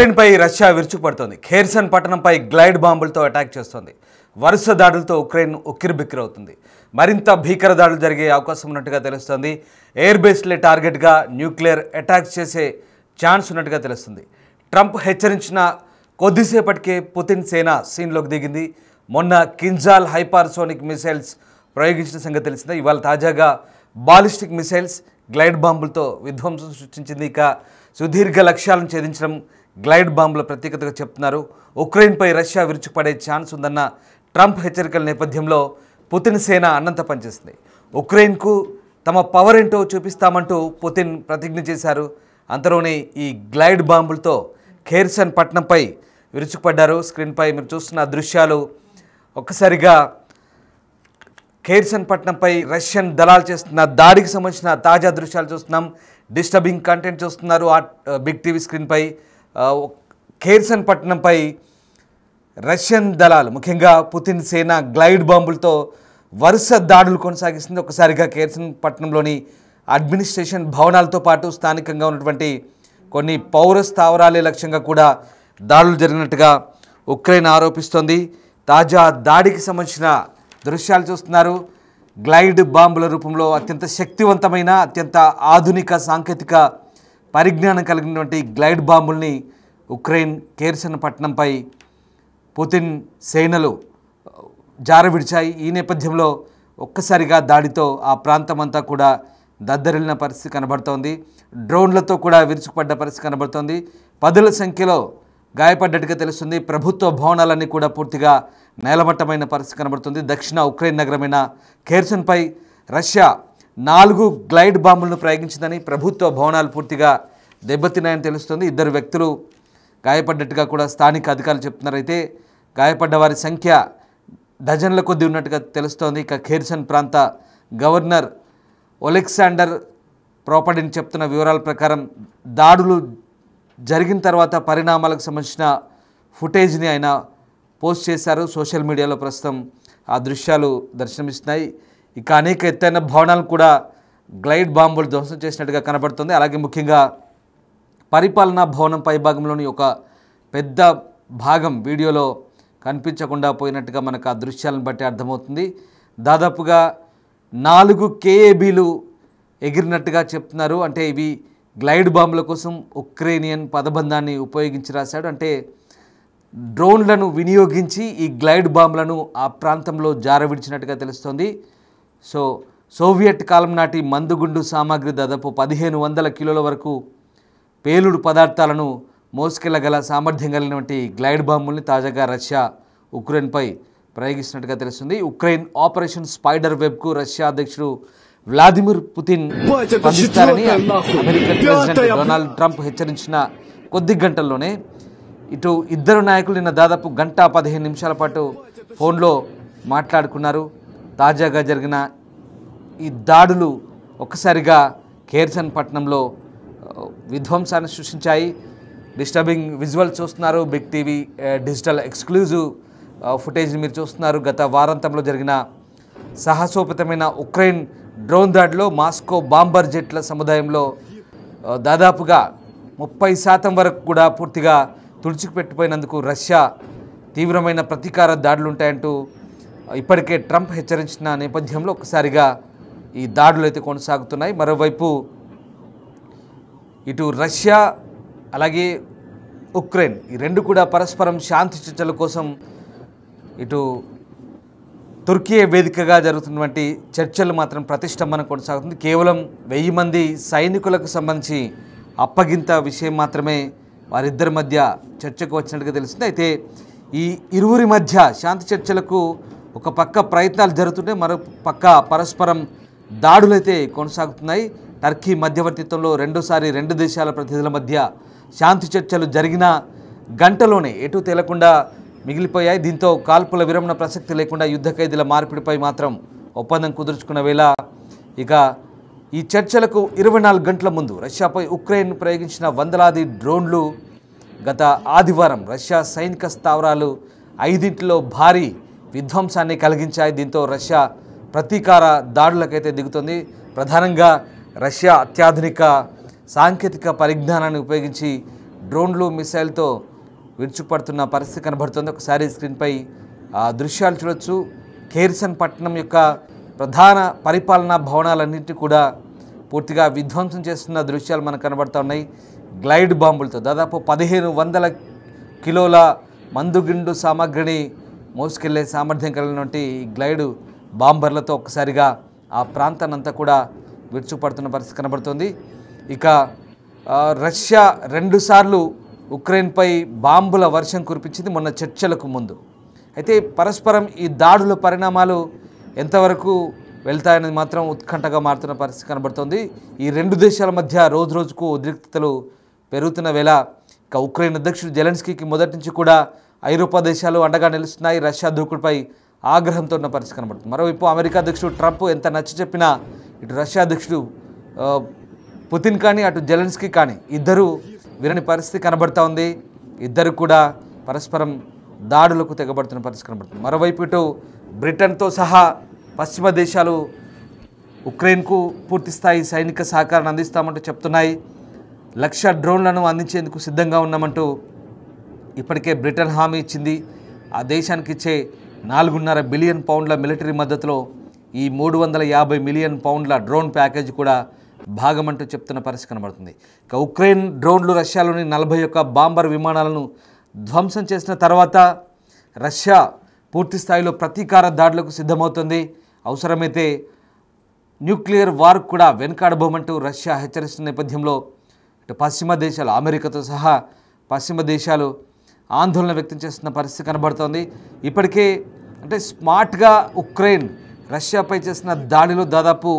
ఉక్రెయిన్పై Russia విరుచుకుపడుతోంది. Kherson పట్టణంపై glide బాంబులతో attack చేస్తోంది. వరుస దాడులతో ఉక్రెయిన్ ఉక్కిరిబిక్కిరవుతుంది. మరింత భీకర దాడులు జరిగే అవకాశం ఉన్నట్టుగా తెలుస్తోంది. ఎయిర్ బేస్లే టార్గెట్గా న్యూక్లియర్ అటాక్స్ చేసే ఛాన్స్ ఉన్నట్టుగా తెలుస్తుంది. ట్రంప్ హెచ్చరించిన కొద్దిసేపటికే పుతిన్ సేన సీన్లోకి దిగింది. మొన్న కింజాల్ హైపర్సోనిక్ మిసైల్స్ ప్రయోగించిన సంగతి తెలిసిందే. ఇవాళ తాజాగా బాలిస్టిక్ మిసైల్స్ గ్లైడ్ బాంబులతో విధ్వంసం సృష్టించింది. ఇక సుదీర్ఘ లక్ష్యాలను ఛేదించడం గ్లైడ్ బాంబుల ప్రత్యేకతగా చెప్తున్నారు. ఉక్రెయిన్పై రష్యా విరుచుకుపడే ఛాన్స్ ఉందన్న ట్రంప్ హెచ్చరికల నేపథ్యంలో పుతిన్ సేన అన్నంత పనిచేసింది. ఉక్రెయిన్కు తమ పవర్ ఏంటో చూపిస్తామంటూ పుతిన్ ప్రతిజ్ఞ చేశారు. అంతలోనే ఈ గ్లైడ్ బాంబులతో ఖేర్సన్ పట్టణంపై విరుచుకుపడ్డారు. స్క్రీన్పై మీరు చూస్తున్న దృశ్యాలు ఒక్కసారిగా ఖేర్సన్ పట్టణంపై రష్యన్ దళాలు చేస్తున్న దాడికి సంబంధించిన తాజా దృశ్యాలు చూస్తున్నాం. డిస్టర్బింగ్ కంటెంట్ చూస్తున్నారు బిగ్ టీవీ స్క్రీన్పై. ఖేర్సన్ పట్టణంపై రష్యన్ దళాలు ముఖ్యంగా పుతిన్ సేన గ్లైడ్ బాంబులతో వరుస దాడులు కొనసాగిస్తుంది. ఒకసారిగా ఖేర్సన్ పట్టణంలోని అడ్మినిస్ట్రేషన్ భవనాలతో పాటు స్థానికంగా ఉన్నటువంటి కొన్ని పౌర స్థావరాలే లక్ష్యంగా కూడా దాడులు జరిగినట్టుగా ఉక్రెయిన్ ఆరోపిస్తోంది. తాజా దాడికి సంబంధించిన దృశ్యాలు చూస్తున్నారు. గ్లైడ్ బాంబుల రూపంలో అత్యంత శక్తివంతమైన అత్యంత ఆధునిక సాంకేతిక పరిజ్ఞానం కలిగినటువంటి గ్లైడ్ బాంబుల్ని ఉక్రెయిన్ ఖేర్సన్ పట్టణంపై పుతిన్ సేనలు జారవిడిచాయి. ఈ నేపథ్యంలో ఒక్కసారిగా దాడితో ఆ ప్రాంతమంతా కూడా దద్దరిల్లిన పరిస్థితి కనబడుతోంది. డ్రోన్లతో కూడా విరుచుకుపడ్డ పరిస్థితి కనబడుతోంది. పదుల సంఖ్యలో గాయపడ్డట్టుగా తెలుస్తుంది. ప్రభుత్వ భవనాలన్నీ కూడా పూర్తిగా నేలమట్టమైన పరిస్థితి కనబడుతుంది. దక్షిణ ఉక్రెయిన్ నగరమైన ఖేర్సన్పై రష్యా 4 గ్లైడ్ బాంబులను ప్రయోగించిందని, ప్రభుత్వ భవనాలు పూర్తిగా దెబ్బతిన్నాయని తెలుస్తుంది. 2 వ్యక్తులు గాయపడ్డట్టుగా కూడా స్థానిక అధికారులు చెప్తున్నారు. అయితే గాయపడ్డ వారి సంఖ్య డజన్ల కొద్దీ ఉన్నట్టుగా తెలుస్తోంది. ఇక ఖేర్సన్ ప్రాంత గవర్నర్ ఒలెక్సాండర్ ప్రోపడిన్ చెప్తున్న వివరాల ప్రకారం దాడులు జరిగిన తర్వాత పరిణామాలకు సంబంధించిన ఫుటేజ్ని ఆయన పోస్ట్ చేశారు. సోషల్ మీడియాలో ప్రస్తుతం ఆ దృశ్యాలు దర్శనమిస్తున్నాయి. ఇక అనేక ఎత్తైన భవనాలను కూడా గ్లైడ్ బాంబులు ధ్వంసం చేసినట్టుగా కనబడుతుంది. అలాగే ముఖ్యంగా పరిపాలనా భవనం పైభాగంలోని ఒక పెద్ద భాగం వీడియోలో కనిపించకుండా పోయినట్టుగా మనకు ఆ దృశ్యాలను బట్టి అర్థమవుతుంది. దాదాపుగా 4 KABలు ఎగిరినట్టుగా చెప్తున్నారు. అంటే ఇవి గ్లైడ్ బాంబుల కోసం ఉక్రేనియన్ పదబంధాన్ని ఉపయోగించి రాశాడు. అంటే డ్రోన్లను వినియోగించి ఈ గ్లైడ్ బాంబులను ఆ ప్రాంతంలో జారవిడిచినట్టుగా తెలుస్తోంది. సోవియట్ కాలం నాటి మందుగుండు సామాగ్రి దాదాపు 1500 కిలోల వరకు పేలుడు పదార్థాలను మోసుకెళ్లగల సామర్థ్యం కలిగినటువంటి గ్లైడ్ బాంబుల్ని తాజాగా రష్యా ఉక్రెయిన్పై ప్రయోగిస్తున్నట్టుగా తెలుస్తుంది. ఉక్రెయిన్ ఆపరేషన్ స్పైడర్ వెబ్కు రష్యా అధ్యక్షుడు వ్లాదిమిర్ పుతిన్ స్పందిస్తారని అమెరికన్ ప్రెసిడెంట్ డొనాల్డ్ ట్రంప్ హెచ్చరించిన కొద్ది గంటల్లోనే ఇటు ఇద్దరు నాయకులు నిన్న దాదాపు 1:15 నిమిషాల పాటు ఫోన్లో మాట్లాడుకున్నారు. తాజాగా జరిగిన ఈ దాడులు ఒక్కసారిగా ఖేర్సన్ పట్టణంలో విధ్వంసాన్ని సృష్టించాయి. డిస్టర్బింగ్ విజువల్స్ చూస్తున్నారు. బిగ్ టీవీ డిజిటల్ ఎక్స్క్లూజివ్ ఫుటేజ్ని మీరు చూస్తున్నారు. గత వారాంతంలో జరిగిన సాహసోపేతమైన ఉక్రెయిన్ డ్రోన్ దాడిలో మాస్కో బాంబర్ జెట్ల సముదాయంలో దాదాపుగా 30% వరకు కూడా పూర్తిగా తుడిచిపెట్టిపోయినందుకు రష్యా తీవ్రమైన ప్రతీకార దాడులు ఉంటాయంటూ ఇప్పటికే ట్రంప్ హెచ్చరించిన నేపథ్యంలో ఒక్కసారిగా ఈ దాడులు అయితే కొనసాగుతున్నాయి. మరోవైపు ఇటు రష్యా అలాగే ఉక్రెయిన్ ఈ రెండు కూడా పరస్పరం శాంతి చర్చల కోసం ఇటు తుర్కీ వేదికగా జరుగుతున్నటువంటి చర్చలు మాత్రం ప్రతిష్టంభన కొనసాగుతుంది. కేవలం 1000 మంది సైనికులకు సంబంధించి అప్పగింత విషయం మాత్రమే వారిద్దరి మధ్య చర్చకు వచ్చినట్టుగా తెలుస్తుంది. అయితే ఈ ఇరువురి మధ్య శాంతి చర్చలకు ఒక పక్క ప్రయత్నాలు జరుగుతుంటే మరో పక్క పరస్పరం దాడులైతే కొనసాగుతున్నాయి. టర్కీ మధ్యవర్తిత్వంలో రెండోసారి 2 దేశాల ప్రతినిధుల మధ్య శాంతి చర్చలు జరిగిన గంటలోనే ఎటు తేలకుండా మిగిలిపోయాయి. దీంతో కాల్పుల విరమణ ప్రసక్తి లేకుండా యుద్ధ ఖైదీల మార్పిడిపై మాత్రం ఒప్పందం కుదుర్చుకున్న వేళ ఇక ఈ చర్చలకు 24 గంటల ముందు రష్యాపై ఉక్రెయిన్ ప్రయోగించిన వందలాది డ్రోన్లు గత ఆదివారం రష్యా సైనిక స్థావరాలు 5 భారీ విధ్వంసాన్ని కలిగించాయి. దీంతో రష్యా ప్రతీకార దాడులకైతే దిగుతుంది. ప్రధానంగా రష్యా అత్యాధునిక సాంకేతిక పరిజ్ఞానాన్ని ఉపయోగించి డ్రోన్లు మిసైల్తో విరుచుకుపడుతున్న పరిస్థితి కనబడుతుంది. ఒకసారి స్క్రీన్పై దృశ్యాలు చూడొచ్చు. ఖేర్సన్ పట్టణం యొక్క ప్రధాన పరిపాలనా భవనాలన్నింటినీ కూడా పూర్తిగా విధ్వంసం చేస్తున్న దృశ్యాలు మనకు కనబడుతూ ఉన్నాయి. గ్లైడ్ బాంబులతో దాదాపు 1500 కిలోల మందుగిండు సామాగ్రిని మోసుకెళ్లే సామర్థ్యం కలిగినటువంటి ఈ గ్లైడ్ బాంబర్లతో ఒక్కసారిగా ఆ ప్రాంతాన్నంతా కూడా విరుచుకుపడుతున్న పరిస్థితి కనబడుతుంది. ఇక రష్యా 2 సార్లు ఉక్రెయిన్పై బాంబుల వర్షం కురిపించింది మొన్న చర్చలకు ముందు. అయితే పరస్పరం ఈ దాడుల పరిణామాలు ఎంతవరకు వెళ్తాయనేది మాత్రం ఉత్కంఠగా మారుతున్న పరిస్థితి కనబడుతుంది. ఈ 2 దేశాల మధ్య రోజు రోజుకు ఉద్రిక్తతలు పెరుగుతున్న వేళ ఇక ఉక్రెయిన్ అధ్యక్షుడు జెలెన్స్కీకి మొదటి నుంచి కూడా ఐరోపా దేశాలు అండగా నిలుస్తున్నాయి. రష్యా దూకుడుపై ఆగ్రహంతో ఉన్న పరిస్థితి కనబడుతుంది. మరోవైపు అమెరికా అధ్యక్షుడు ట్రంప్ ఎంత నచ్చ చెప్పినా ఇటు రష్యా అధ్యక్షుడు పుతిన్ కానీ అటు జెలెన్స్కీ కానీ ఇద్దరు వినని పరిస్థితి కనబడుతూ ఉంది. ఇద్దరు కూడా పరస్పరం దాడులకు తెగబడుతున్న పరిస్థితి కనబడుతుంది. మరోవైపు ఇటు బ్రిటన్తో సహా పశ్చిమ దేశాలు ఉక్రెయిన్కు పూర్తిస్థాయి సైనిక సహకారాన్ని అందిస్తామంటూ చెప్తున్నాయి. 1,00,000 డ్రోన్లను అందించేందుకు సిద్ధంగా ఉన్నామంటూ ఇప్పటికే బ్రిటన్ హామీ ఇచ్చింది. ఆ దేశానికి ఇచ్చే 4.5 బిలియన్ పౌండ్ల మిలిటరీ మద్దతులో ఈ 350 మిలియన్ పౌండ్ల డ్రోన్ ప్యాకేజ్ కూడా భాగమంటూ చెప్తున్న పరిస్థితి కనబడుతుంది. ఇక ఉక్రెయిన్ డ్రోన్లు రష్యాలోని 41 బాంబర్ విమానాలను ధ్వంసం చేసిన తర్వాత రష్యా పూర్తి స్థాయిలో ప్రతీకార దాడులకు సిద్ధమవుతుంది. అవసరమైతే న్యూక్లియర్ వార్ కూడా వెనుకాడబోమంటూ రష్యా హెచ్చరిస్తున్న నేపథ్యంలో ఇటు పశ్చిమ దేశాలు అమెరికాతో సహా పశ్చిమ దేశాలు ఆందోళన వ్యక్తం చేస్తున్న పరిస్థితి కనబడుతోంది. ఇప్పటికే అంటే స్మార్ట్గా ఉక్రెయిన్ రష్యాపై చేసిన దాడిలో దాదాపు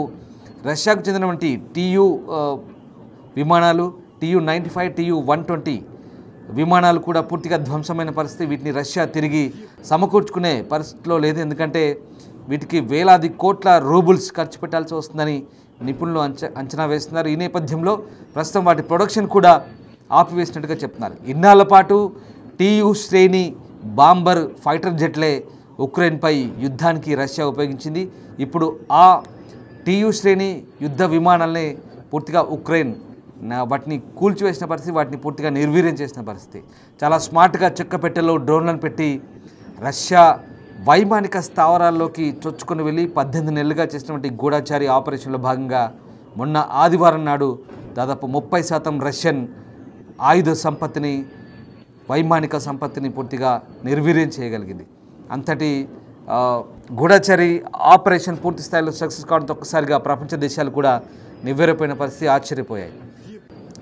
రష్యాకు చెందినటువంటి TU విమానాలు TU-95 TU-120 విమానాలు కూడా పూర్తిగా ధ్వంసమైన పరిస్థితి. వీటిని రష్యా తిరిగి సమకూర్చుకునే పరిస్థితిలో లేదు. ఎందుకంటే వీటికి వేలాది కోట్ల రూబుల్స్ ఖర్చు పెట్టాల్సి వస్తుందని నిపుణులు అంచనా వేస్తున్నారు. ఈ నేపథ్యంలో ప్రస్తుతం వాటి ప్రొడక్షన్ కూడా ఆపివేసినట్టుగా చెప్తున్నారు. ఇన్నాళ్ల పాటు TU శ్రేణి బాంబర్ ఫైటర్ జెట్లే ఉక్రెయిన్పై యుద్ధానికి రష్యా ఉపయోగించింది. ఇప్పుడు ఆ TU శ్రేణి యుద్ధ విమానాలనే పూర్తిగా ఉక్రెయిన్ వాటిని కూల్చివేసిన పరిస్థితి, వాటిని పూర్తిగా నిర్వీర్యం చేసిన పరిస్థితి. చాలా స్మార్ట్గా చెక్కపెట్టెలో డ్రోన్లను పెట్టి రష్యా వైమానిక స్థావరాల్లోకి చొచ్చుకొని వెళ్ళి 18 నెలలుగా చేసినటువంటి గూఢచారి ఆపరేషన్లో భాగంగా మొన్న ఆదివారం నాడు దాదాపు 30% రష్యన్ ఆయుధ సంపత్తిని వైమానిక సంపత్తిని పూర్తిగా నిర్వీర్యం చేయగలిగింది. అంతటి గూఢచారి ఆపరేషన్ పూర్తి స్థాయిలో సక్సెస్ కావడంతో ఒక్కసారిగా ప్రపంచ దేశాలు కూడా నివ్వెరపోయిన పరిస్థితి, ఆశ్చర్యపోయాయి.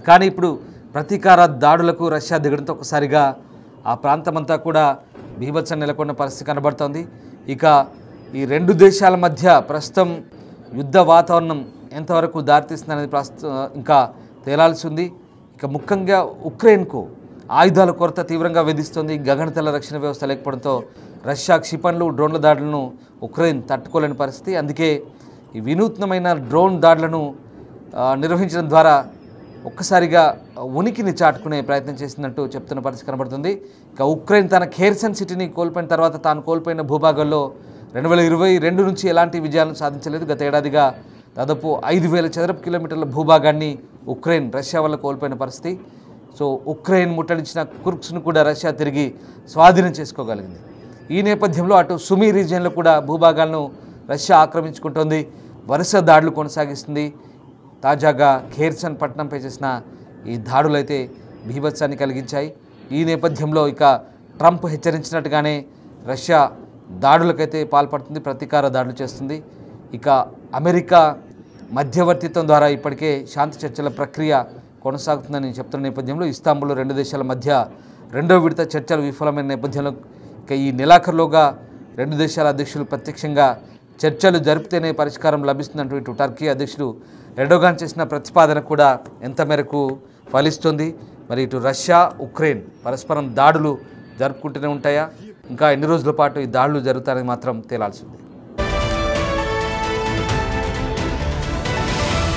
కానీ ఇప్పుడు ప్రతీకార దాడులకు రష్యా దిగడంతో ఒక్కసారిగా ఆ ప్రాంతమంతా కూడా బీభత్సం నెలకొన్న పరిస్థితి కనబడుతోంది. ఇక ఈ 2 దేశాల మధ్య ప్రస్తుతం యుద్ధ వాతావరణం ఎంతవరకు దారితీస్తుందనేది ఇంకా తేలాల్సి ఉంది. ఇక ముఖ్యంగా ఉక్రెయిన్కు ఆయుధాల కొరత తీవ్రంగా వేధిస్తుంది. గగనతల రక్షణ వ్యవస్థ లేకపోవడంతో రష్యా క్షిపణులు డ్రోన్ల దాడులను ఉక్రెయిన్ తట్టుకోలేని పరిస్థితి. అందుకే ఈ వినూత్నమైన డ్రోన్ దాడులను నిర్వహించడం ద్వారా ఒక్కసారిగా ఉనికిని చాటుకునే ప్రయత్నం చేసినట్టు చెప్తున్న పరిస్థితి కనబడుతుంది. ఇక ఉక్రెయిన్ తన ఖేర్సన్ సిటీని కోల్పోయిన తర్వాత తాను కోల్పోయిన భూభాగాల్లో 2022 నుంచి ఎలాంటి విజయాలను సాధించలేదు. గత ఏడాదిగా దాదాపు 5,000 చదరపు కిలోమీటర్ల భూభాగాన్ని ఉక్రెయిన్ రష్యా వల్ల కోల్పోయిన పరిస్థితి. సో ఉక్రెయిన్ ముట్టడించిన కుర్స్ను కూడా రష్యా తిరిగి స్వాధీనం చేసుకోగలిగింది. ఈ నేపథ్యంలో అటు సుమీ రీజియన్లో కూడా భూభాగాలను రష్యా ఆక్రమించుకుంటోంది, వరుస దాడులు కొనసాగిస్తుంది. తాజాగా ఖేర్సన్ పట్టణంపై చేసిన ఈ దాడులు అయితే బీభత్సాన్ని కలిగించాయి. ఈ నేపథ్యంలో ఇక ట్రంప్ హెచ్చరించినట్టుగానే రష్యా దాడులకైతే పాల్పడుతుంది, ప్రతీకార దాడులు చేస్తుంది. ఇక అమెరికా మధ్యవర్తిత్వం ద్వారా ఇప్పటికే శాంతి చర్చల ప్రక్రియ కొనసాగుతుందని చెప్తున్న నేపథ్యంలో ఇస్తాంబుల్లో 2 దేశాల మధ్య 2వ విడత చర్చలు విఫలమైన నేపథ్యంలో ఇక ఈ నెలాఖరులోగా 2 దేశాల అధ్యక్షులు ప్రత్యక్షంగా చర్చలు జరిపితేనే పరిష్కారం లభిస్తుందంటూ ఇటు టర్కీ అధ్యక్షుడు ఎర్డోగాన్ చేసిన ప్రతిపాదన కూడా ఎంత మేరకు ఫలిస్తుంది? మరి ఇటు రష్యా ఉక్రెయిన్ పరస్పరం దాడులు జరుపుకుంటూనే ఉంటాయా? ఇంకా ఎన్ని రోజుల పాటు ఈ దాడులు జరుగుతాయని మాత్రం తేలాల్సి ఉంది.